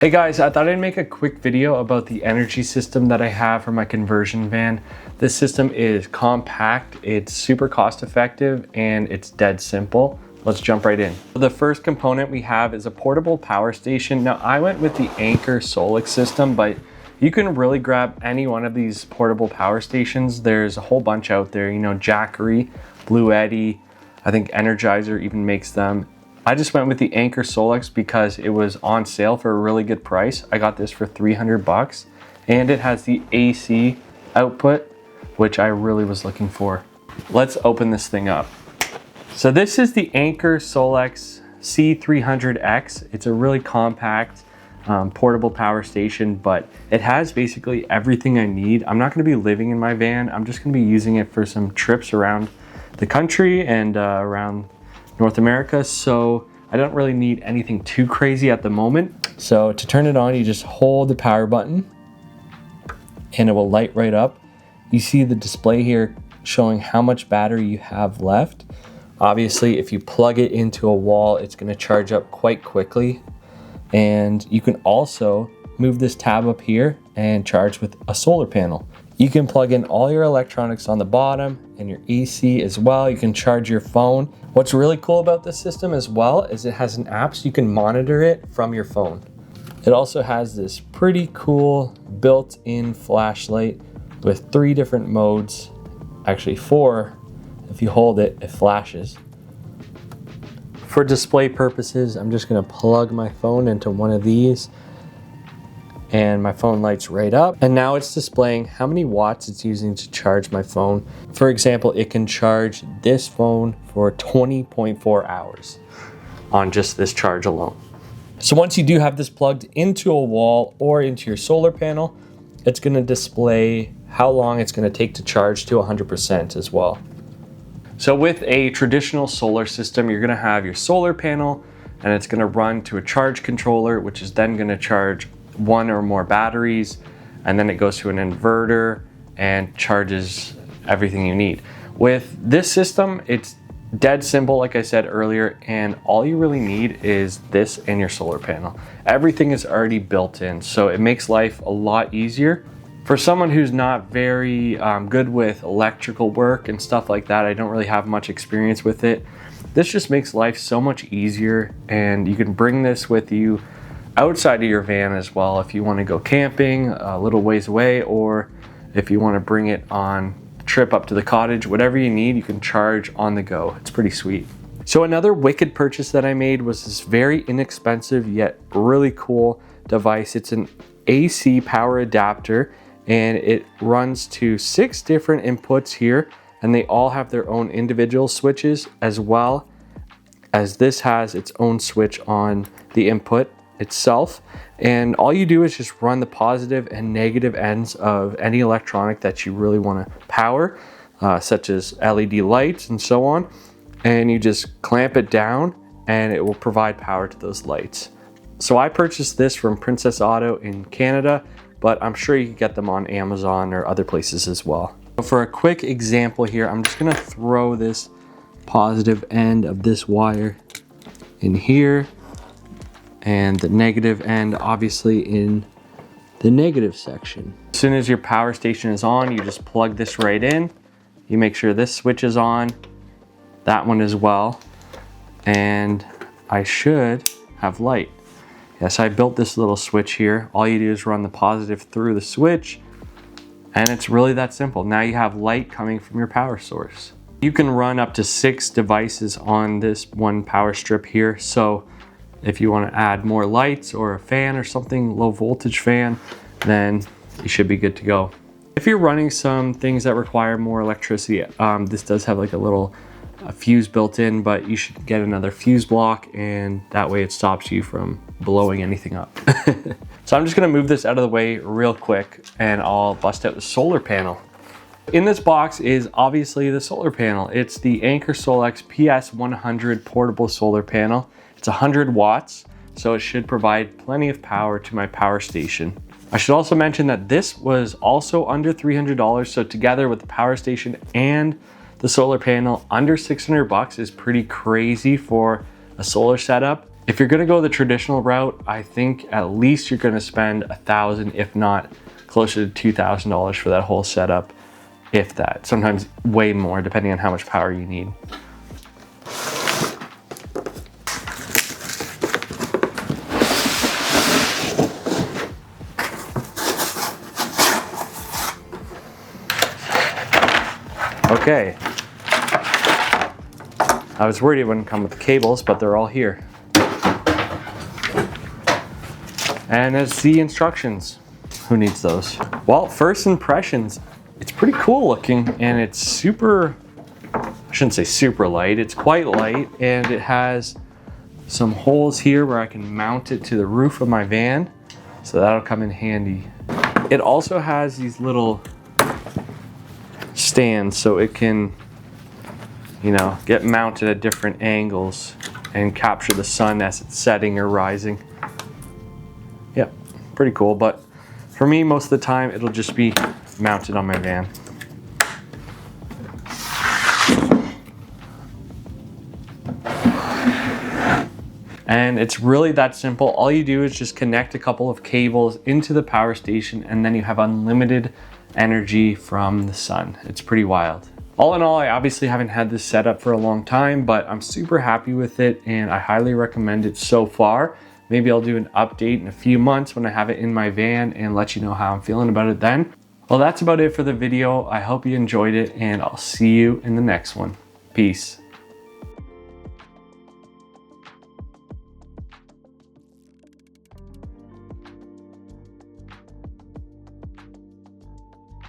Hey guys, I thought I'd make a quick video about the energy system that I have for my conversion van. This system is compact, it's super cost effective, and it's dead simple. Let's jump right in. The first component we have is a portable power station. Now I went with the Anker SOLIX system, but you can really grab any one of these portable power stations. There's a whole bunch out there, you know, Jackery, Blue Eddy, I think Energizer even makes them. I just went with the Anker SOLIX because it was on sale for a really good price. I got this for 300 bucks and it has the AC output, which I really was looking for. Let's open this thing up. So this is the Anker SOLIX C300X. It's a really compact portable power station, but it has basically everything I need. I'm not gonna be living in my van. I'm just gonna be using it for some trips around the country and around North America, so I don't really need anything too crazy at the moment. So to turn it on, you just hold the power button and it will light right up. You see the display here showing how much battery you have left. Obviously, if you plug it into a wall, it's going to charge up quite quickly. And you can also move this tab up here and charge with a solar panel. You can plug in all your electronics on the bottom and your AC as well. You can charge your phone. What's really cool about this system as well is it has an app so you can monitor it from your phone. It also has this pretty cool built-in flashlight with 3 different modes. Actually 4, if you hold it, it flashes. For display purposes, I'm just gonna plug my phone into one of these and my phone lights right up. And now it's displaying how many watts it's using to charge my phone. For example, it can charge this phone for 20.4 hours on just this charge alone. So once you do have this plugged into a wall or into your solar panel, it's gonna display how long it's gonna take to charge to 100% as well. So with a traditional solar system, you're gonna have your solar panel and it's gonna run to a charge controller, which is then gonna charge 1 or more batteries, and then it goes to an inverter and charges everything you need. With this system, it's dead simple, like I said earlier, and all you really need is this and your solar panel. Everything is already built in, so it makes life a lot easier. For someone who's not very good with electrical work and stuff like that, I don't really have much experience with it. This just makes life so much easier, and you can bring this with you outside of your van as well if you want to go camping a little ways away, or if you want to bring it on a trip up to the cottage. Whatever you need, you can charge on the go. It's pretty sweet. So another wicked purchase that I made was this very inexpensive yet really cool device. It's an AC power adapter and it runs to 6 different inputs here, and they all have their own individual switches, as well as this has its own switch on the input itself. And all you do is just run the positive and negative ends of any electronic that you really want to power, such as LED lights and so on, and you just clamp it down and it will provide power to those lights. So I purchased this from Princess Auto in Canada, but I'm sure you can get them on Amazon or other places as well. So for a quick example here, I'm just gonna throw this positive end of this wire in here, and the negative end obviously in the negative section. As soon as your power station is on, you just plug this right in. You make sure this switch is on, that one as well, and I should have light. Yes, I built this little switch here. All you do is run the positive through the switch, and it's really that simple. Now you have light coming from your power source. You can run up to 6 devices on this one power strip here, so if you want to add more lights or a fan or something, low voltage fan, then you should be good to go. If you're running some things that require more electricity, this does have like a little fuse built in, but you should get another fuse block, and that way it stops you from blowing anything up. So I'm just gonna move this out of the way real quick and I'll bust out the solar panel. In this box is obviously the solar panel. It's the Anker SOLIX PS100 portable solar panel. It's 100 watts, so it should provide plenty of power to my power station. I should also mention that this was also under $300, so together with the power station and the solar panel, under 600 bucks is pretty crazy for a solar setup. If you're gonna go the traditional route, I think at least you're gonna spend $1,000, if not closer to $2,000 for that whole setup, if that. Sometimes way more, depending on how much power you need. Okay. I was worried it wouldn't come with the cables, but they're all here. And it's the instructions. Who needs those? Well, first impressions, it's pretty cool looking, and it's super, I shouldn't say super light, it's quite light, and it has some holes here where I can mount it to the roof of my van, so that'll come in handy. It also has these little stands so it can, you know, get mounted at different angles and capture the sun as it's setting or rising. Yeah, pretty cool, but for me, most of the time, it'll just be mounted on my van. And it's really that simple. All you do is just connect a couple of cables into the power station, and then you have unlimited energy from the sun. It's pretty wild. All in all, I obviously haven't had this set up for a long time, but I'm super happy with it, and I highly recommend it so far. Maybe I'll do an update in a few months when I have it in my van and let you know how I'm feeling about it then. Well, that's about it for the video. I hope you enjoyed it, and I'll see you in the next one. Peace.